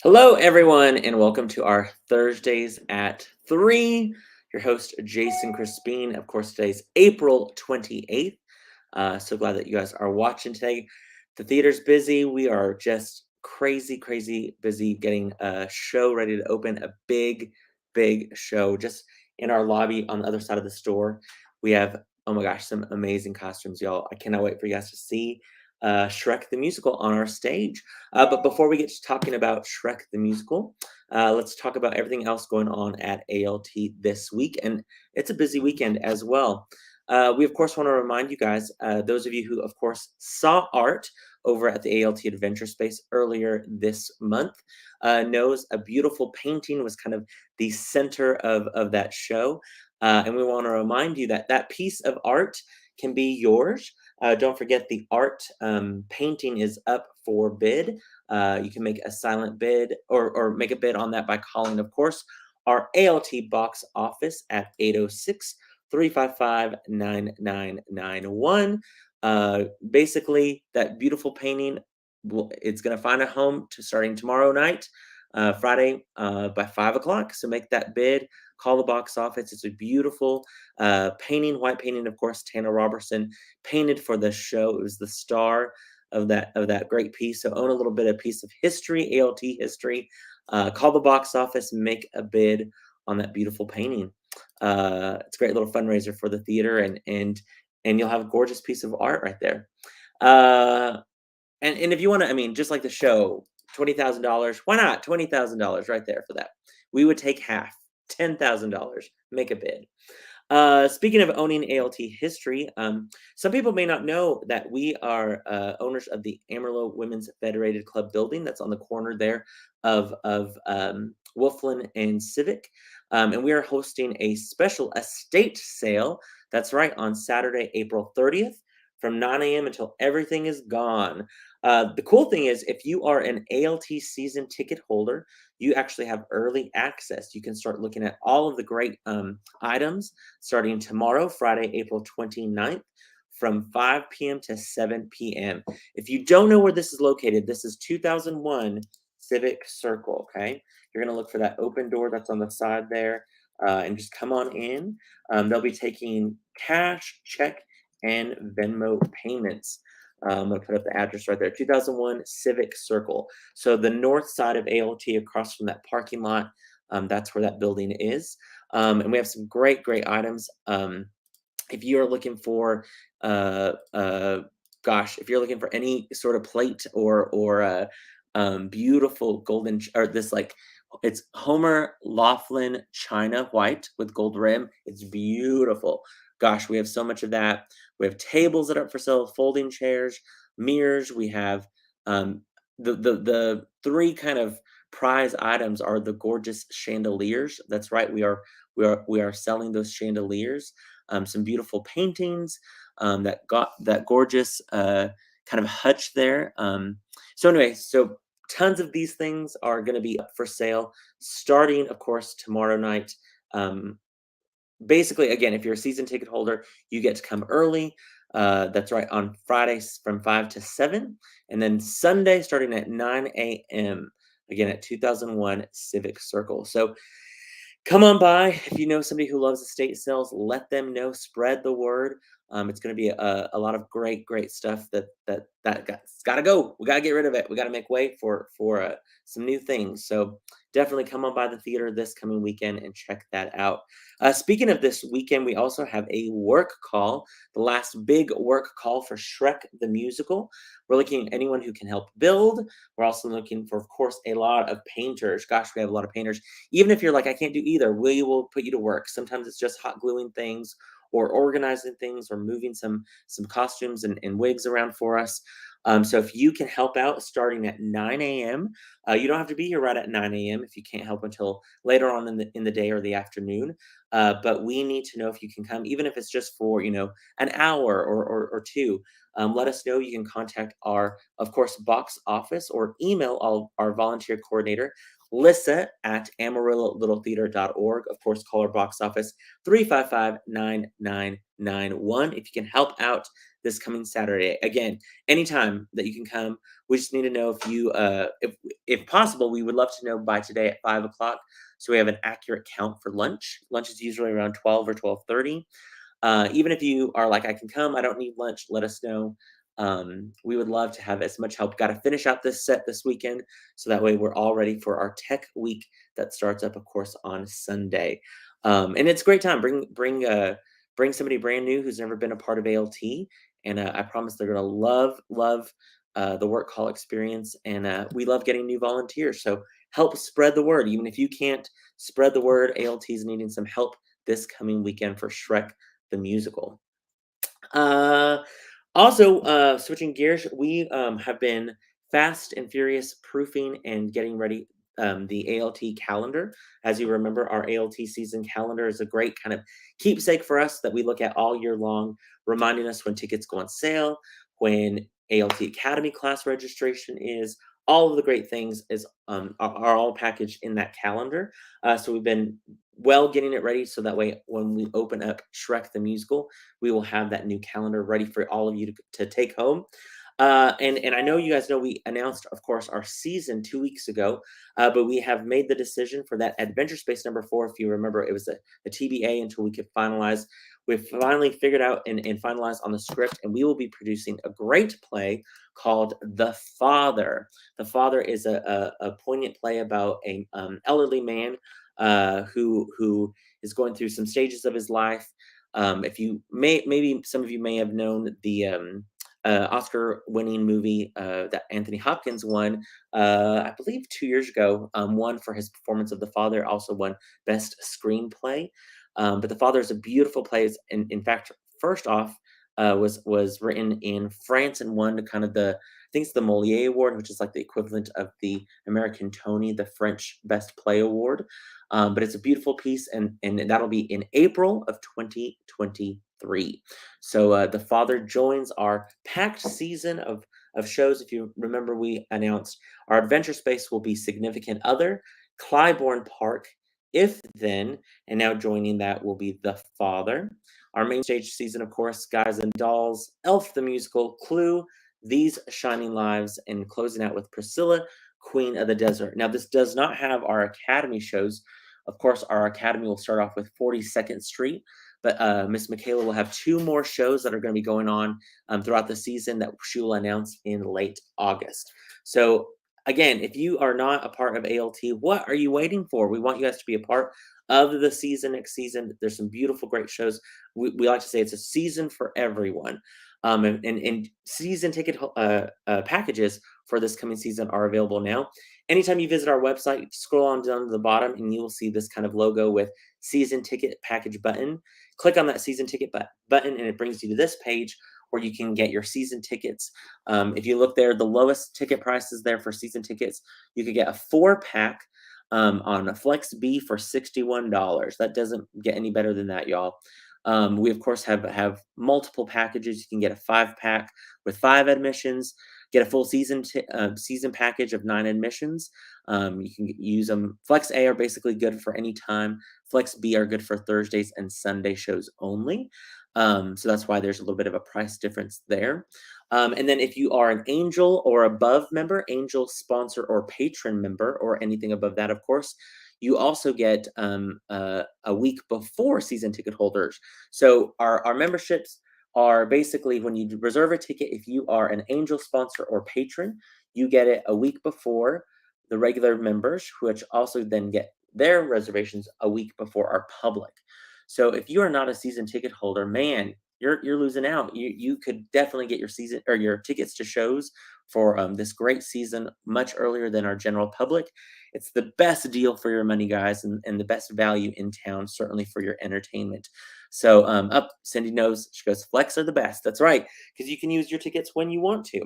Hello, everyone, and welcome to our Thursdays at 3. Your host, Jason Crespin. Of course, today's April 28th. So glad that you guys are watching today. The theater's busy. We are just crazy, crazy busy getting a show ready to open. A big, big show just in our lobby on the other side of the store. We have, oh my gosh, some amazing costumes, y'all. I cannot wait for you guys to see Shrek the Musical on our stage. But before we get to talking about Shrek the Musical, let's talk about everything else going on at ALT this week. And it's a busy weekend as well. We, of course, want to remind you guys, those of you who, of course, saw art over at the ALT Adventure Space earlier this month, knows a beautiful painting was kind of the center of that show. And we want to remind you that that piece of art can be yours. Don't forget the art painting is up for bid. You can make a silent bid or make a bid on that by calling, of course, our ALT box office at 806 355 9991. Basically, that beautiful painting, it's going to find a home to starting tomorrow night, Friday by 5 o'clock. So make that bid. Call the box office. It's a beautiful painting, white painting, of course. Tanner Robertson painted for the show. It was the star of that great piece. So own a little bit of piece of history, ALT history. Call the box office, make a bid on that beautiful painting. It's a great little fundraiser for the theater, and you'll have a gorgeous piece of art right there. Uh, and if you want to, I mean, just like the show, $20,000. Why not $20,000 right there for that? We would take half, $10,000. Make a bid. Speaking of owning ALT history, some people may not know that we are owners of the Amarillo Women's Federated Club building that's on the corner there of Wolflin and Civic. And we are hosting a special estate sale. That's right, on Saturday, April 30th from 9 a.m. until everything is gone. The cool thing is, if you are an ALT season ticket holder, you actually have early access. You can start looking at all of the great items starting tomorrow, Friday, April 29th, from 5 p.m. to 7 p.m. If you don't know where this is located, this is 2001 Civic Circle, okay? You're going to look for that open door that's on the side there and just come on in. They'll be taking cash, check, and Venmo payments. I'm going to put up the address right there, 2001 Civic Circle. So the north side of ALT across from that parking lot, that's where that building is. And we have some great, great items. If you are looking for, if you're looking for any sort of plate or beautiful golden or this like it's Homer Laughlin China white with gold rim. It's beautiful. Gosh, we have so much of that. We have tables that are up for sale, folding chairs, mirrors. We have the three kind of prize items are the gorgeous chandeliers. That's right. We are selling those chandeliers. Some beautiful paintings that got that gorgeous kind of hutch there. So anyway, so tons of these things are going to be up for sale starting, of course, tomorrow night. Basically, again, if you're a season ticket holder, you get to come early. That's right, on Fridays from 5 to 7. And then Sunday starting at 9 a.m., again at 2001 Civic Circle. So come on by. If you know somebody who loves estate sales, let them know. Spread the word. It's going to be a lot of great, great stuff that's got to go. We got to get rid of it. We got to make way for some new things. So definitely come on by the theater this coming weekend and check that out. Speaking of this weekend, we also have a work call, the last big work call for Shrek the Musical. We're looking at anyone who can help build. We're also looking for, of course, a lot of painters. Gosh, we have a lot of painters. Even if you're like, I can't do either, we will put you to work. Sometimes it's just hot gluing things or organizing things or moving some costumes and wigs around for us. So if you can help out starting at 9 a.m., you don't have to be here right at 9 a.m. if you can't help until later on in the day or the afternoon. But we need to know if you can come, even if it's just for, an hour or two. Let us know. You can contact our, of course, box office or email our volunteer coordinator, Lissa at AmarilloLittleTheater.org. Of course, call our box office 355-9991 if you can help out this coming Saturday. Again, anytime that you can come. We just need to know if you, if possible, we would love to know by today at 5 o'clock, so we have an accurate count for lunch. Lunch is usually around 12 or 12:30. Even if you are like, I can come, I don't need lunch, let us know. We would love to have as much help. Got to finish out this set this weekend, so that way we're all ready for our tech week that starts up, of course, on Sunday. And it's a great time. Bring somebody brand new who's never been a part of ALT, and I promise they're gonna love the work call experience. And we love getting new volunteers. So help spread the word, even if you can't spread the word. ALT is needing some help this coming weekend for Shrek the Musical. Uh, Also, switching gears, we have been fast and furious proofing and getting ready the ALT calendar. As you remember, our ALT season calendar is a great kind of keepsake for us that we look at all year long, reminding us when tickets go on sale, when ALT Academy class registration is. All of the great things are all packaged in that calendar. So we've been getting it ready, so that way when we open up Shrek the Musical, we will have that new calendar ready for all of you to take home. And I know you guys know we announced, of course, our season 2 weeks ago, but we have made the decision for that Adventure Space number 4. If you remember, it was a TBA until we could finalize. We've finally figured out and finalized on the script, and we will be producing a great play called The Father. The Father is a poignant play about a elderly man who is going through some stages of his life. If you maybe some of you may have known the Oscar-winning movie that Anthony Hopkins won, I believe 2 years ago, won for his performance of the father, also won Best Screenplay. But the father is a beautiful play. In fact, first off, was written in France and won kind of I think it's the Moliere Award, which is like the equivalent of the American Tony, the French Best Play Award. But it's a beautiful piece, and that'll be in April of 2023. So the father joins our packed season of shows. If you remember, we announced our Adventure Space will be Significant Other, Clybourne Park, If Then, and now joining that will be The Father. Our main stage season, of course, Guys and Dolls, Elf the Musical, Clue, These Shining Lives, and closing out with Priscilla, Queen of the Desert. Now, this does not have our Academy shows. Of course, our Academy will start off with 42nd Street, but Miss Michaela will have 2 more shows that are going to be going on throughout the season that she will announce in late August. So again, if you are not a part of ALT, what are you waiting for? We want you guys to be a part of the season next season. There's some beautiful, great shows. We like to say it's a season for everyone. And season ticket packages for this coming season are available now. Anytime you visit our website, scroll on down to the bottom and you will see this kind of logo with season ticket package button. Click on that season ticket button and it brings you to this page where you can get your season tickets. If you look there, the lowest ticket prices there for season tickets, you could get a 4-pack on a Flex B for $61. That doesn't get any better than that, y'all. We of course have multiple packages. You can get a 5-pack with 5 admissions, get a full season package of 9 admissions. You can use them. Flex A are basically good for any time. Flex B are good for Thursdays and Sunday shows only. So that's why there's a little bit of a price difference there. And then if you are an Angel or above member, Angel sponsor or patron member, or anything above that, of course, you also get a week before season ticket holders. So our memberships are basically when you reserve a ticket, if you are an Angel sponsor or patron, you get it a week before the regular members, which also then get their reservations a week before our public. So if you are not a season ticket holder, man, you're losing out. You could definitely get your season or your tickets to shows for this great season much earlier than our general public. It's the best deal for your money, guys, and the best value in town, certainly for your entertainment. So Cindy knows. She goes, Flex are the best. That's right, because you can use your tickets when you want to.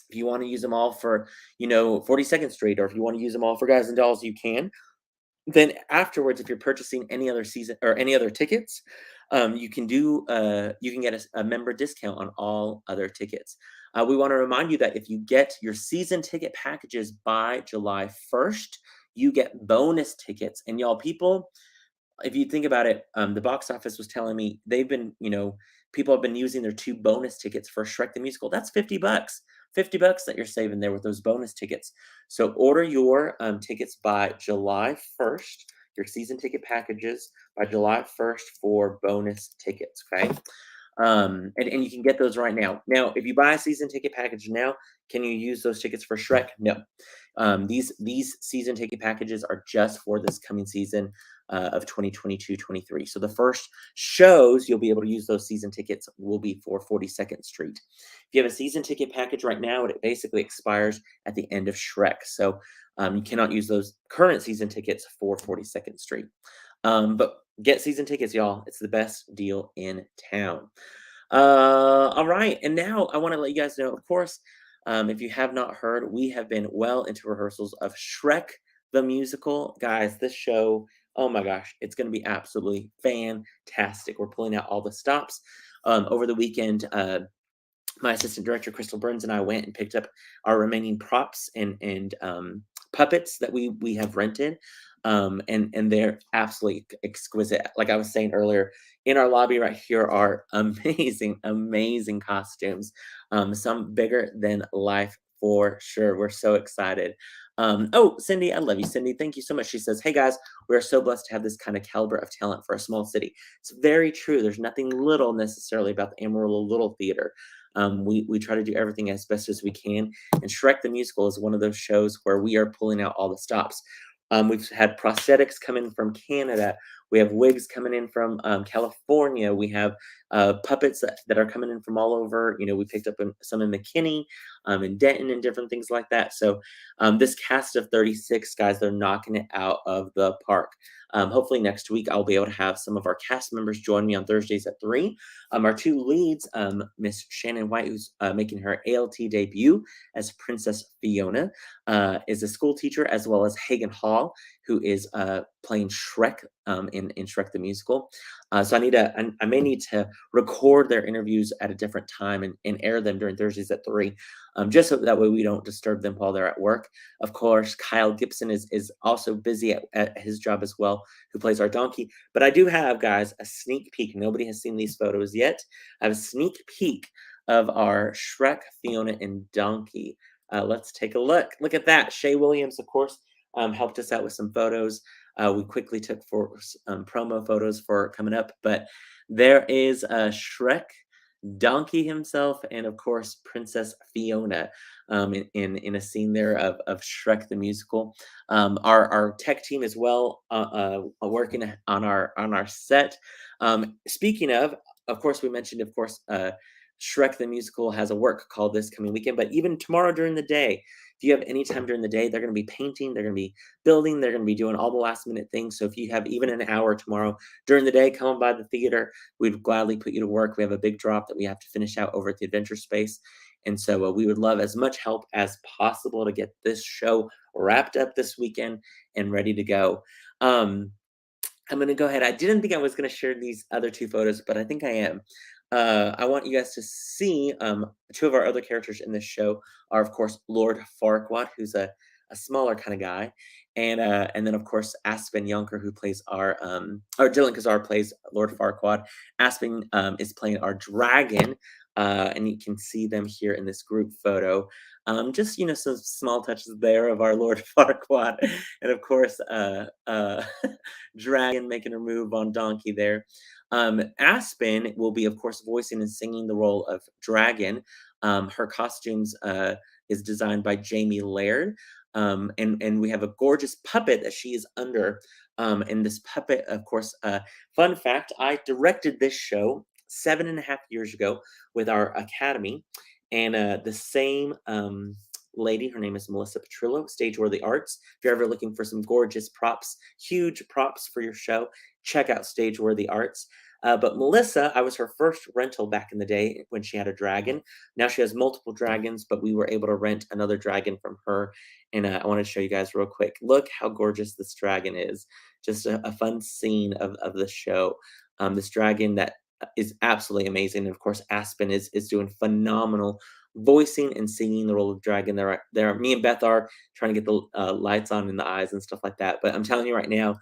If you want to use them all for, 42nd Street, or if you want to use them all for Guys and Dolls, you can. Then afterwards, if you're purchasing any other season or any other tickets, you can get a member discount on all other tickets. We want to remind you that if you get your season ticket packages by July 1st, you get bonus tickets. And y'all, people, if you think about it, the box office was telling me they've been, people have been using their 2 bonus tickets for Shrek the Musical. That's $50. $50 that you're saving there with those bonus tickets. So order your tickets by July 1st, your season ticket packages by July 1st for bonus tickets. Okay. And you can get those right now. Now, if you buy a season ticket package now, can you use those tickets for Shrek? No. These season ticket packages are just for this coming season of 2022-23. So the first shows you'll be able to use those season tickets will be for 42nd Street. If you have a season ticket package right now, it basically expires at the end of Shrek. So you cannot use those current season tickets for 42nd Street. But get season tickets, y'all. It's the best deal in town. All right. And now I want to let you guys know, of course, if you have not heard, we have been well into rehearsals of Shrek the Musical. Guys, this show, oh my gosh, it's going to be absolutely fantastic. We're pulling out all the stops. Over the weekend, my assistant director Crystal Burns and I went and picked up our remaining props and puppets that we have rented, and they're absolutely exquisite. Like I was saying earlier, in our lobby right here are amazing costumes, some bigger than life for sure. We're so excited. Oh, Cindy, I love you, Cindy. Thank you so much. She says, "Hey guys, we are so blessed to have this kind of caliber of talent for a small city." It's very true. There's nothing little necessarily about the Amarillo Little Theater. We try to do everything as best as we can, and Shrek the Musical is one of those shows where we are pulling out all the stops. We've had prosthetics come in from Canada. We have wigs coming in from California. We have puppets that are coming in from all over. You know, we picked up some in McKinney, in Denton, and different things like that. So this cast of 36 guys, they're knocking it out of the park. Hopefully next week I'll be able to have some of our cast members join me on Thursdays at 3. Our 2 leads, Miss Shannon White, who's making her ALT debut as Princess Fiona, is a school teacher, as well as Hagen Hall, who is playing Shrek in Shrek the Musical. So I may need to record their interviews at a different time and air them during Thursdays at 3, just so that way we don't disturb them while they're at work. Of course, Kyle Gibson is also busy at his job as well, who plays our donkey. But I do have, guys, a sneak peek. Nobody has seen these photos yet. I have a sneak peek of our Shrek, Fiona, and donkey. Let's take a look. Look at that. Shay Williams, of course, helped us out with some photos. We quickly took for promo photos for coming up, but there is Shrek, Donkey himself, and of course Princess Fiona in a scene there of Shrek the Musical. Our tech team as well working on our set. Speaking of course, we mentioned, of course, Shrek the Musical has a work call this coming weekend, but even tomorrow during the day, if you have any time during the day, they're going to be painting, they're going to be building, they're going to be doing all the last minute things. So if you have even an hour tomorrow during the day, come on by the theater. We'd gladly put you to work. We have a big drop that we have to finish out over at the Adventure Space. And so we would love as much help as possible to get this show wrapped up this weekend and ready to go. I'm going to go ahead. I didn't think I was going to share these other 2 photos, but I think I am. I want you guys to see 2 of our other characters in this show are, of course, Lord Farquaad, who's a smaller kind of guy, and then of course Aspen Yonker, who plays or Dylan Kazar plays Lord Farquaad. Aspen is playing our dragon, and you can see them here in this group photo. Just some small touches there of our Lord Farquaad, and of course Dragon making her move on Donkey there. Aspen will be, of course, voicing and singing the role of Dragon. Her costumes is designed by Jamie Laird. And we have a gorgeous puppet that she is under. And this puppet, of course, fun fact, I directed this show 7.5 years ago with our academy. And the same lady, her name is Melissa Petrillo, Stageworthy Arts. If you're ever looking for some gorgeous props, huge props for your show, check out Stageworthy Arts. But Melissa, I was her first rental back in the day when she had a dragon. Now she has multiple dragons, but we were able to rent another dragon from her. And I want to show you guys real quick. Look how gorgeous this dragon is. Just a fun scene of the show. This dragon that is absolutely amazing. And of course, Aspen is doing phenomenal voicing and singing the role of dragon. Me and Beth are trying to get the lights on in the eyes and stuff like that. But I'm telling you right now,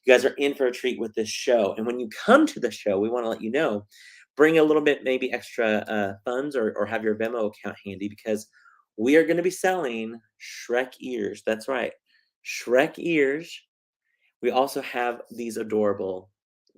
you guys are in for a treat with this show. And when you come to the show, we want to let you know bring a little bit, maybe extra funds, or have your Venmo account handy because we are going to be selling Shrek ears. That's right, Shrek ears. We also have these adorable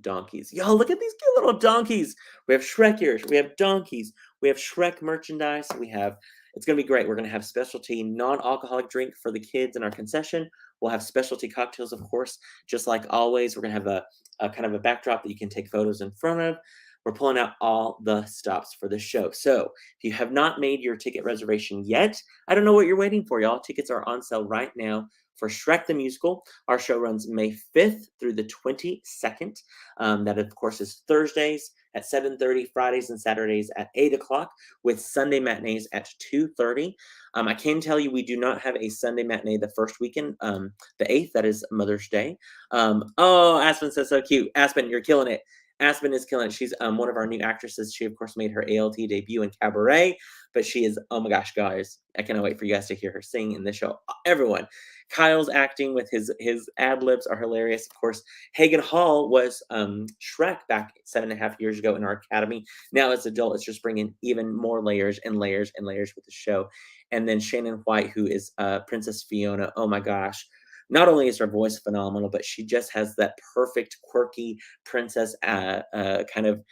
donkeys. Yo, look at these cute little donkeys. We have Shrek ears. We have donkeys. We have Shrek merchandise. It's going to be great. We're going to have specialty non-alcoholic drink for the kids in our concession. We'll have specialty cocktails, of course, just like always. We're going to have a kind of a backdrop that you can take photos in front of. We're pulling out all the stops for the show. So if you have not made your ticket reservation yet, I don't know what you're waiting for, y'all. Tickets are on sale right now for Shrek the Musical. Our show runs May 5th through the 22nd. That, of course, is Thursdays at 7:30, Fridays and Saturdays at 8 o'clock, with Sunday matinees at 2:30. I can tell you we do not have a Sunday matinee the first weekend, the 8th, that is Mother's Day. Oh, Aspen says so cute. Aspen, you're killing it. Aspen is killing it. She's one of our new actresses. She, of course, made her ALT debut in Cabaret, but she is, oh my gosh, guys, I cannot wait for you guys to hear her sing in this show. Everyone. Kyle's acting with his ad libs are hilarious. Of course, Hagen Hall was Shrek back 7.5 years ago in our academy. Now as an adult, it's just bringing even more layers and layers and layers with the show. And then Shannon White, who is Princess Fiona. Oh my gosh. Not only is her voice phenomenal, but she just has that perfect, quirky princess kind of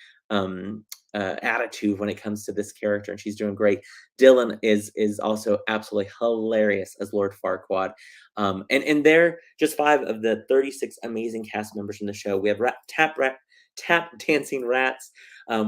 attitude when it comes to this character, and she's doing great. Dylan is also absolutely hilarious as Lord Farquaad, and they're just 5 of the 36 amazing cast members in the show. We have tap dancing rats.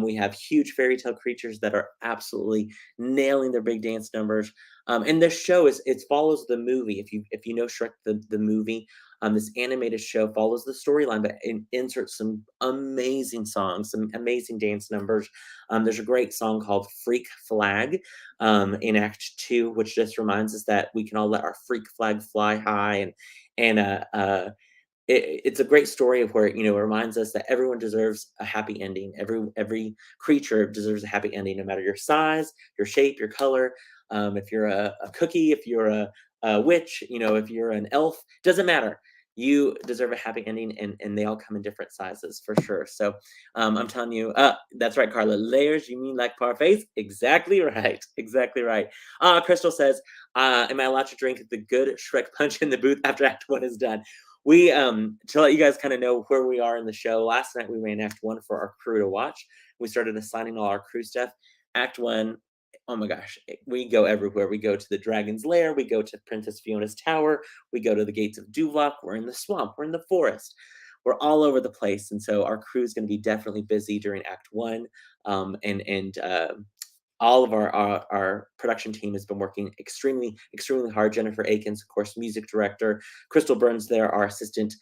We have huge fairy tale creatures that are absolutely nailing their big dance numbers. And this show it follows the movie. If you know Shrek the movie, this animated show follows the storyline, but inserts some amazing songs, some amazing dance numbers. There's a great song called "Freak Flag" in Act 2, which just reminds us that we can all let our freak flag fly high, and it's a great story of where it reminds us that everyone deserves a happy ending. Every creature deserves a happy ending, no matter your size, your shape, your color. If you're a cookie, if you're a witch, if you're an elf, doesn't matter. You deserve a happy ending, and they all come in different sizes for sure. So I'm telling you, that's right, Carla. Layers, you mean like parfaits? Exactly right. Exactly right. Crystal says, am I allowed to drink the good Shrek punch in the booth after Act 1 is done? We to let you guys kind of know where we are in the show. Last night we ran Act 1 for our crew to watch. We started assigning all our crew stuff. Act 1, oh my gosh, we go everywhere. We go to the Dragon's Lair. We go to Princess Fiona's Tower. We go to the gates of Duvlock. We're in the swamp. We're in the forest. We're all over the place, and so our crew is going to be definitely busy during Act 1. And all of our production team has been working extremely hard. Jennifer Akins, of course, music director. Crystal Burns there, our assistant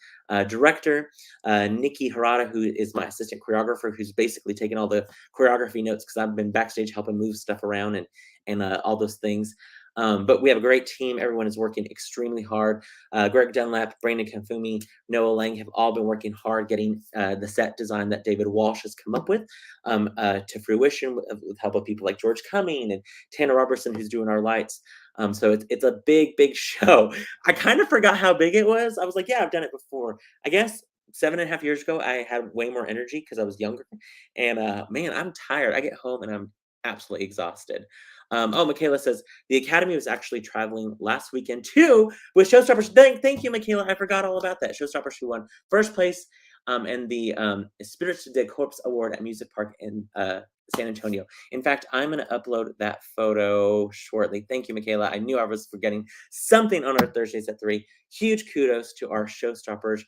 director. Nikki Harada, who is my assistant choreographer, who's basically taken all the choreography notes because I've been backstage helping move stuff around and all those things. But we have a great team. Everyone is working extremely hard. Greg Dunlap, Brandon Kanfumi, Noah Lang have all been working hard getting the set design that David Walsh has come up with to fruition with help of people like George Cumming and Tanner Robertson, who's doing our lights. So it's a big show. I kind of forgot how big it was. I was like, yeah, I've done it before. I guess 7.5 years ago, I had way more energy because I was younger. And man, I'm tired. I get home and I'm absolutely exhausted. Michaela says the Academy was actually traveling last weekend too with Showstoppers. Thank you, Michaela. I forgot all about that. Showstoppers, who won first place and the Spirits de Corps Award at Music Park in San Antonio. In fact, I'm going to upload that photo shortly. Thank you, Michaela. I knew I was forgetting something on our Thursdays at 3. Huge kudos to our Showstoppers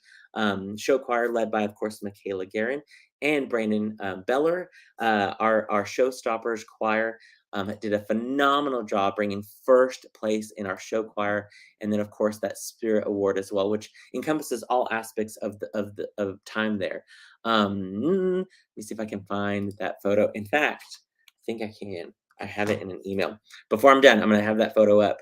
show choir, led by, of course, Michaela Guerin and Brandon Beller. Our Showstoppers choir did a phenomenal job bringing first place in our show choir, and then of course that Spirit Award as well, which encompasses all aspects of time there. Let me see if I can find that photo. In fact, I think I can. I have it in an email. Before I'm done, I'm going to have that photo up.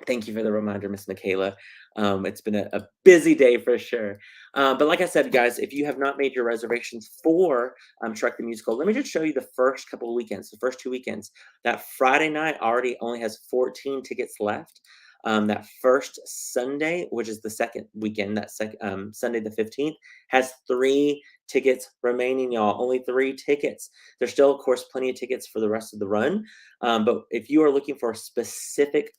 Thank you for the reminder, Miss Michaela. It's been a busy day for sure. But like I said, guys, if you have not made your reservations for Shrek the Musical, let me just show you the first couple of weekends, the first 2 weekends. That Friday night already only has 14 tickets left. That first Sunday, which is the second weekend, Sunday the 15th, has 3 tickets remaining, y'all. Only 3 tickets. There's still, of course, plenty of tickets for the rest of the run. But if you are looking for specific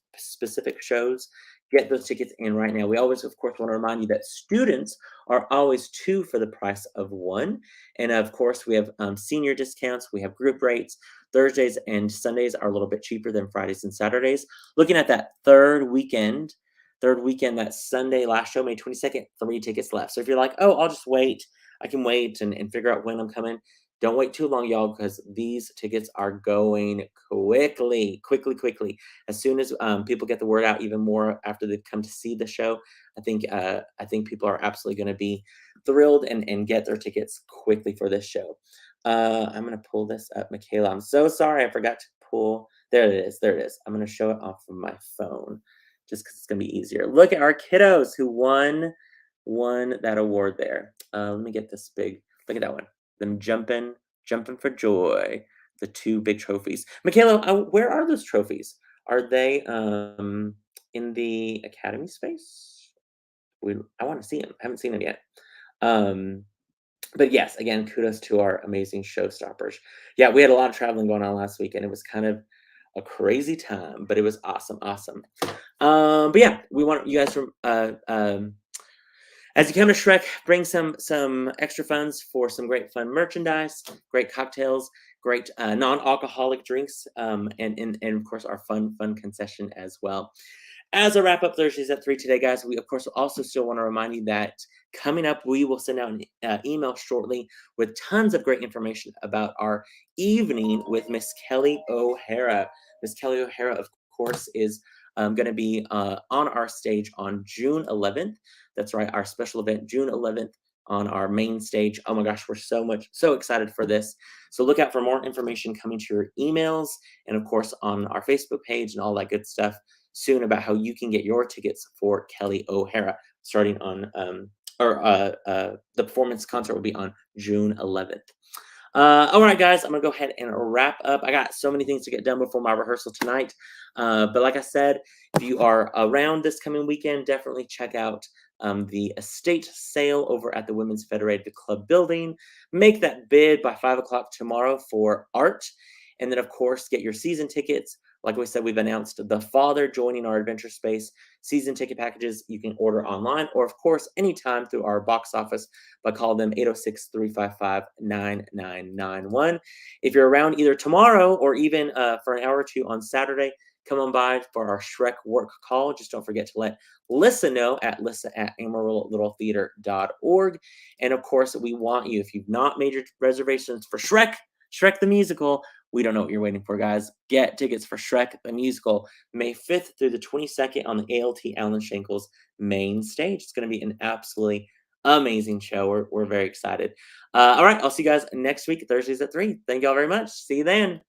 shows, get those tickets in right now. We always, of course, want to remind you that students are always 2 for the price of 1. And of course, we have senior discounts. We have group rates. Thursdays and Sundays are a little bit cheaper than Fridays and Saturdays. Looking at that third weekend, that Sunday last show, May 22nd, 3 tickets left. So if you're like, oh, I'll just wait, I can wait and figure out when I'm coming. Don't wait too long, y'all, because these tickets are going quickly. As soon as people get the word out, even more after they've come to see the show, I think people are absolutely going to be thrilled and get their tickets quickly for this show. I'm going to pull this up, Michaela. I'm so sorry, I forgot to pull. There it is. I'm going to show it off of my phone just because it's going to be easier. Look at our kiddos who won that award there. Let me get this big. Look at that one. Them jumping for joy. The 2 big trophies. Michaela, where are those trophies? Are they in the Academy space? I want to see them. I haven't seen them yet. But yes, again, kudos to our amazing showstoppers. Yeah, we had a lot of traveling going on last week, and it was kind of a crazy time, but it was awesome. But yeah, we want you guys from as you come to SHREK, bring some extra funds for some great fun merchandise, great cocktails, great non-alcoholic drinks, and of course our fun concession as well. As a wrap up Thursdays at 3 today, guys, we of course also still want to remind you that coming up, we will send out an email shortly with tons of great information about our evening with Miss Kelly O'Hara. Miss Kelly O'Hara, of course, is going to be on our stage on June 11th. That's right, our special event, June 11th on our main stage. Oh my gosh, we're so excited for this. So look out for more information coming to your emails and of course on our Facebook page and all that good stuff soon about how you can get your tickets for Kelly O'Hara starting on the performance concert will be on June 11th. All right, guys, I'm gonna go ahead and wrap up. I got so many things to get done before my rehearsal tonight. But like I said, if you are around this coming weekend, definitely check out the estate sale over at the Women's Federated Club building. Make that bid by 5 o'clock tomorrow for art. And then, of course, get your season tickets. Like we said, we've announced The Father joining our Adventure Space season ticket packages. You can order online or, of course, anytime through our box office by calling them 806-355-9991. If you're around either tomorrow or even for an hour or two on Saturday, come on by for our SHREK work call. Just don't forget to let Lissa know at lissa@amarillo.littletheater.org. And, of course, we want you, if you've not made your reservations for SHREK the Musical, we don't know what you're waiting for, guys. Get tickets for SHREK the Musical, May 5th through the 22nd on the ALT Alan Shankles main stage. It's going to be an absolutely amazing show. We're very excited. All right, I'll see you guys next week, Thursdays at 3. Thank y'all very much. See you then.